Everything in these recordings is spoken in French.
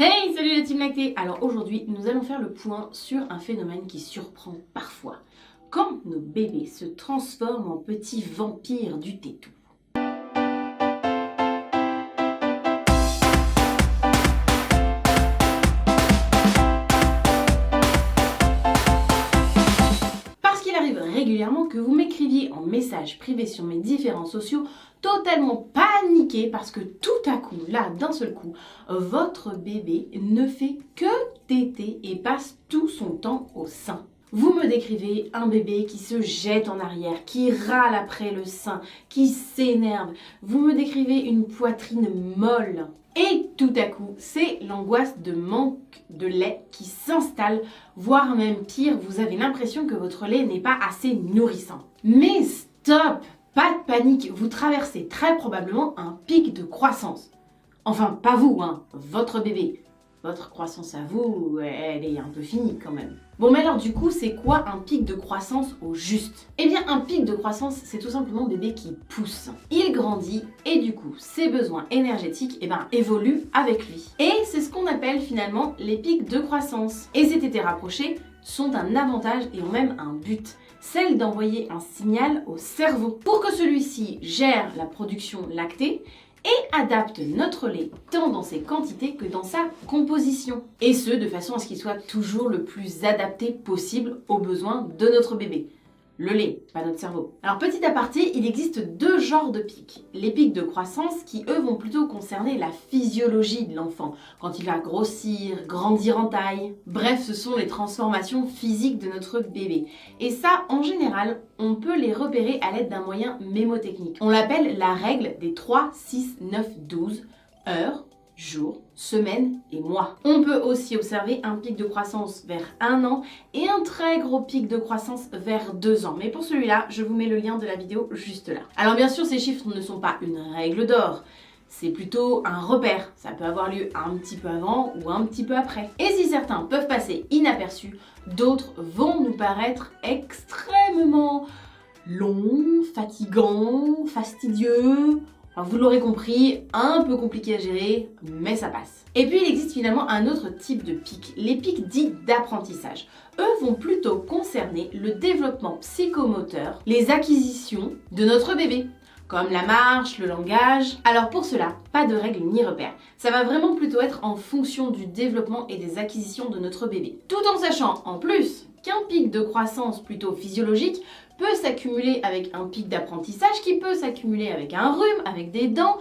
Hey, salut la team lactée. Alors aujourd'hui, nous allons faire le point sur un phénomène qui surprend parfois. Quand nos bébés se transforment en petits vampires du tétou. Parce qu'il arrive régulièrement que vous m'écriviez en message privé sur mes différents sociaux totalement paniqué parce que tout à coup, là, d'un seul coup, votre bébé ne fait que téter et passe tout son temps au sein. Vous me décrivez un bébé qui se jette en arrière, qui râle après le sein, qui s'énerve. Vous me décrivez une poitrine molle. Et tout à coup, c'est l'angoisse de manque de lait qui s'installe, voire même pire, vous avez l'impression que votre lait n'est pas assez nourrissant. Mais stop! Pas de panique, vous traversez très probablement un pic de croissance. Enfin, pas vous, hein, votre bébé. Votre croissance à vous, elle est un peu finie quand même. Bon, mais alors du coup, c'est quoi un pic de croissance au juste? Eh bien, un pic de croissance, c'est tout simplement bébé qui pousse. Il grandit et du coup, ses besoins énergétiques évoluent avec lui. Et c'est ce qu'on appelle finalement les pics de croissance. Et ces tétés rapprochés sont un avantage et ont même un but, celle d'envoyer un signal au cerveau pour que celui-ci gère la production lactée et adapte notre lait tant dans ses quantités que dans sa composition. Et ce, de façon à ce qu'il soit toujours le plus adapté possible aux besoins de notre bébé. Le lait, pas notre cerveau. Alors petit aparté, il existe deux genres de pics. Les pics de croissance qui eux vont plutôt concerner la physiologie de l'enfant, quand il va grossir, grandir en taille. Bref, ce sont les transformations physiques de notre bébé. Et ça, en général, on peut les repérer à l'aide d'un moyen mémotechnique. On l'appelle la règle des 3, 6, 9, 12 heures, jours, semaines et mois. On peut aussi observer un pic de croissance vers 1 an et un très gros pic de croissance vers 2 ans. Mais pour celui-là, je vous mets le lien de la vidéo juste là. Alors bien sûr, ces chiffres ne sont pas une règle d'or. C'est plutôt un repère. Ça peut avoir lieu un petit peu avant ou un petit peu après. Et si certains peuvent passer inaperçus, d'autres vont nous paraître extrêmement longs, fatigants, fastidieux. Alors vous l'aurez compris, un peu compliqué à gérer, mais ça passe. Et puis il existe finalement un autre type de pics, les pics dits d'apprentissage. Eux vont plutôt concerner le développement psychomoteur, les acquisitions de notre bébé, comme la marche, le langage. Alors pour cela, pas de règles ni repères. Ça va vraiment plutôt être en fonction du développement et des acquisitions de notre bébé. Tout en sachant en plus qu'un pic de croissance plutôt physiologique peut s'accumuler avec un pic d'apprentissage qui peut s'accumuler avec un rhume, avec des dents,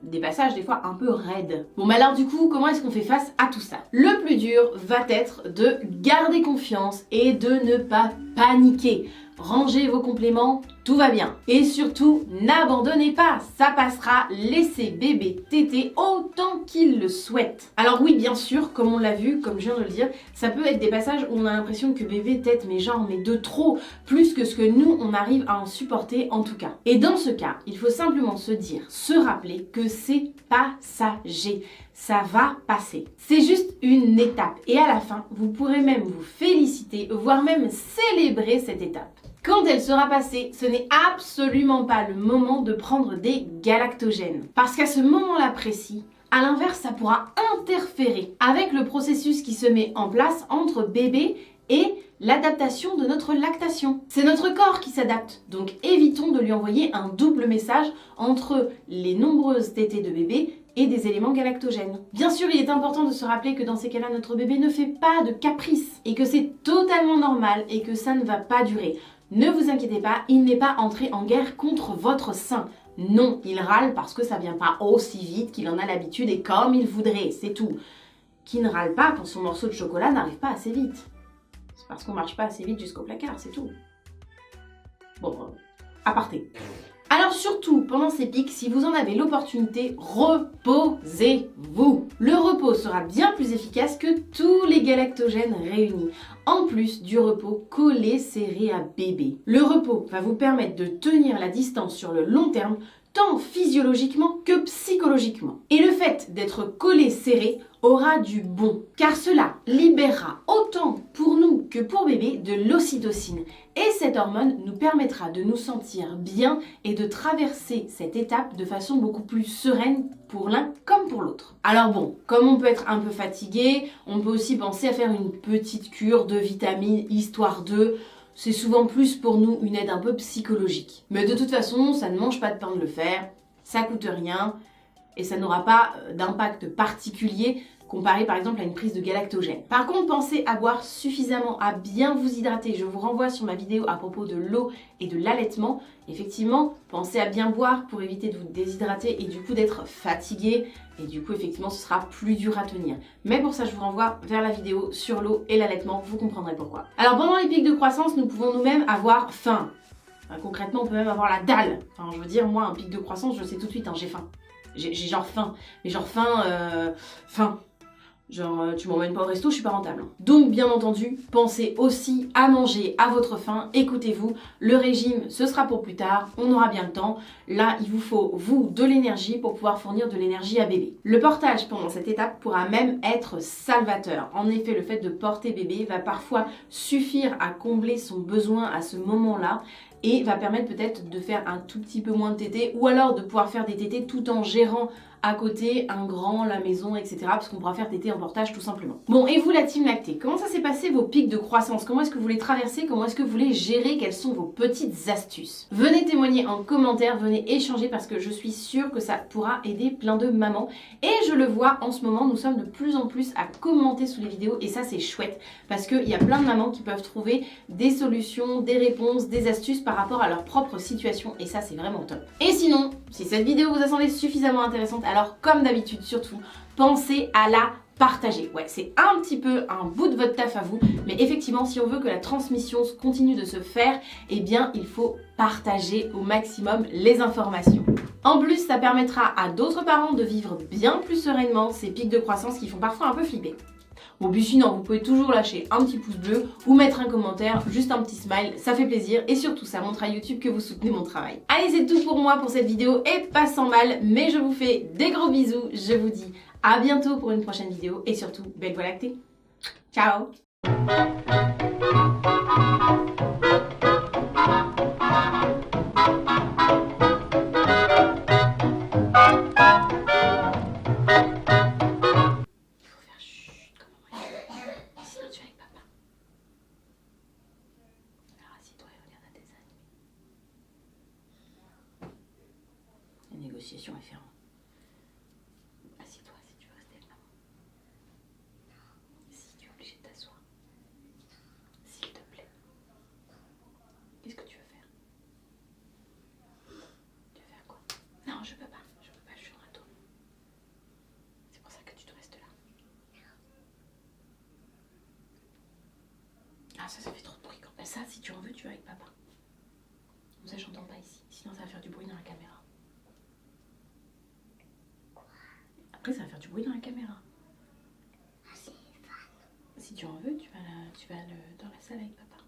des passages des fois un peu raides. Bon mais alors du coup, comment est-ce qu'on fait face à tout ça? Le plus dur va être de garder confiance et de ne pas paniquer. Rangez vos compléments, tout va bien. Et surtout, n'abandonnez pas, ça passera, laissez bébé téter autant qu'il le souhaite. Alors oui, bien sûr, comme on l'a vu, comme je viens de le dire, ça peut être des passages où on a l'impression que bébé tète, mais de trop, plus que ce que nous, on arrive à en supporter en tout cas. Et dans ce cas, il faut simplement se rappeler que c'est passager. Ça va passer. C'est juste une étape. Et à la fin, vous pourrez même vous féliciter, voire même célébrer cette étape. Quand elle sera passée, ce n'est absolument pas le moment de prendre des galactogènes. Parce qu'à ce moment-là précis, à l'inverse, ça pourra interférer avec le processus qui se met en place entre bébé et l'adaptation de notre lactation. C'est notre corps qui s'adapte, donc évitons de lui envoyer un double message entre les nombreuses tétées de bébé et des éléments galactogènes. Bien sûr, il est important de se rappeler que dans ces cas-là, notre bébé ne fait pas de caprice et que c'est totalement normal et que ça ne va pas durer. Ne vous inquiétez pas, il n'est pas entré en guerre contre votre sein. Non, il râle parce que ça vient pas aussi vite qu'il en a l'habitude et comme il voudrait, c'est tout. Qui ne râle pas quand son morceau de chocolat n'arrive pas assez vite. C'est parce qu'on marche pas assez vite jusqu'au placard, c'est tout. Bon, aparté. Alors surtout, pendant ces pics, si vous en avez l'opportunité, reposez-vous. Le repos sera bien plus efficace que tous les galactogènes réunis, en plus du repos collé serré à bébé. Le repos va vous permettre de tenir la distance sur le long terme, tant physiologiquement que psychologiquement. Et le fait d'être collé serré aura du bon, car cela libérera autant pour nous que pour bébé de l'ocytocine. Et cette hormone nous permettra de nous sentir bien et de traverser cette étape de façon beaucoup plus sereine pour l'un comme pour l'autre. Alors bon, comme on peut être un peu fatigué, on peut aussi penser à faire une petite cure de vitamines, histoire de... C'est souvent plus pour nous une aide un peu psychologique. Mais de toute façon, ça ne mange pas de pain de le faire, ça coûte rien et ça n'aura pas d'impact particulier comparé par exemple à une prise de galactogène. Par contre, pensez à boire suffisamment, à bien vous hydrater. Je vous renvoie sur ma vidéo à propos de l'eau et de l'allaitement. Effectivement, pensez à bien boire pour éviter de vous déshydrater et du coup d'être fatigué. Et du coup, effectivement, ce sera plus dur à tenir. Mais pour ça, je vous renvoie vers la vidéo sur l'eau et l'allaitement. Vous comprendrez pourquoi. Alors, pendant les pics de croissance, nous pouvons nous-mêmes avoir faim. Enfin, concrètement, on peut même avoir la dalle. Enfin, je veux dire, moi, un pic de croissance, je sais tout de suite, hein, j'ai faim. J'ai genre faim. Mais genre faim. Genre, tu m'emmènes pas au resto, je suis pas rentable. Donc, bien entendu, pensez aussi à manger à votre faim. Écoutez-vous, le régime, ce sera pour plus tard, on aura bien le temps. Là, il vous faut, vous, de l'énergie pour pouvoir fournir de l'énergie à bébé. Le portage pendant cette étape pourra même être salvateur. En effet, le fait de porter bébé va parfois suffire à combler son besoin à ce moment-là et va permettre peut-être de faire un tout petit peu moins de tétés ou alors de pouvoir faire des tétés tout en gérant à côté un grand, la maison, etc. Parce qu'on pourra faire tétés en portage tout simplement. Bon, et vous la team lactée, comment ça s'est passé vos pics de croissance? Comment est-ce que vous les traversez? Comment est-ce que vous les gérez? Quelles sont vos petites astuces? Venez témoigner en commentaire, venez échanger parce que je suis sûre que ça pourra aider plein de mamans. Et je le vois en ce moment, nous sommes de plus en plus à commenter sous les vidéos et ça c'est chouette parce qu'il y a plein de mamans qui peuvent trouver des solutions, des réponses, des astuces par rapport à leur propre situation et ça c'est vraiment top. Et sinon, si cette vidéo vous a semblé suffisamment intéressante, alors comme d'habitude surtout, pensez à la partager. Ouais, c'est un petit peu un bout de votre taf à vous, mais effectivement, si on veut que la transmission continue de se faire, eh bien, il faut partager au maximum les informations. En plus, ça permettra à d'autres parents de vivre bien plus sereinement ces pics de croissance qui font parfois un peu flipper. Bon, puis sinon, vous pouvez toujours lâcher un petit pouce bleu ou mettre un commentaire, juste un petit smile, ça fait plaisir et surtout, ça montre à YouTube que vous soutenez mon travail. Allez, c'est tout pour moi pour cette vidéo et pas sans mal, mais je vous fais des gros bisous, je vous dis à bientôt pour une prochaine vidéo et surtout, belle voie lactée. Ciao! La négociation est ferme. Assieds-toi si tu veux rester avec maman. Si tu es obligé de t'asseoir. S'il te plaît. Qu'est-ce que tu veux faire? Tu veux faire quoi? Non, je peux pas. Je suis en râteau. C'est pour ça que tu te restes là. Ah, ça fait trop de bruit quand même. Ça, si tu en veux, tu vas avec papa. Comme ça, j'entends pas ici. Sinon, ça va faire du bruit dans la caméra. Après, ça va faire du bruit dans la caméra. Si tu en veux, tu vas dans la salle avec papa.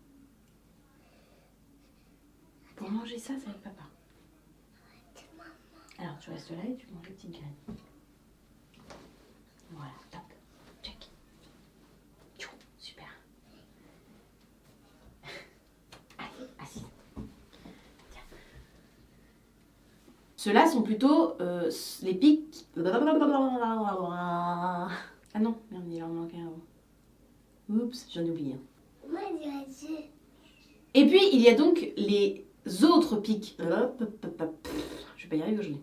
Pour manger ça, c'est avec papa. Alors, tu restes là et tu manges les petites graines. Voilà, top. Check. Super. Allez, assise. Tiens. Ceux-là sont plutôt les pics. Ah non, merde, il en manque un. Oups, j'en ai oublié. Et puis, il y a donc les autres pics. Je vais pas y arriver aujourd'hui.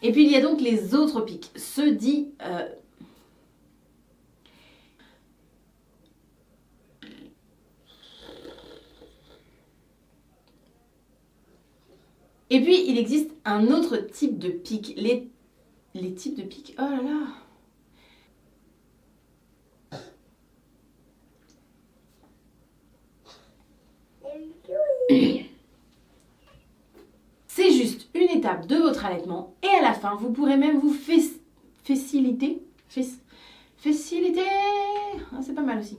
Et puis, il y a donc les autres pics. Ceux dits... Et puis, il existe un autre type de pic. Les types de pics... Oh là là! C'est juste une étape de votre allaitement et à la fin, vous pourrez même vous faciliter. Ah, c'est pas mal aussi.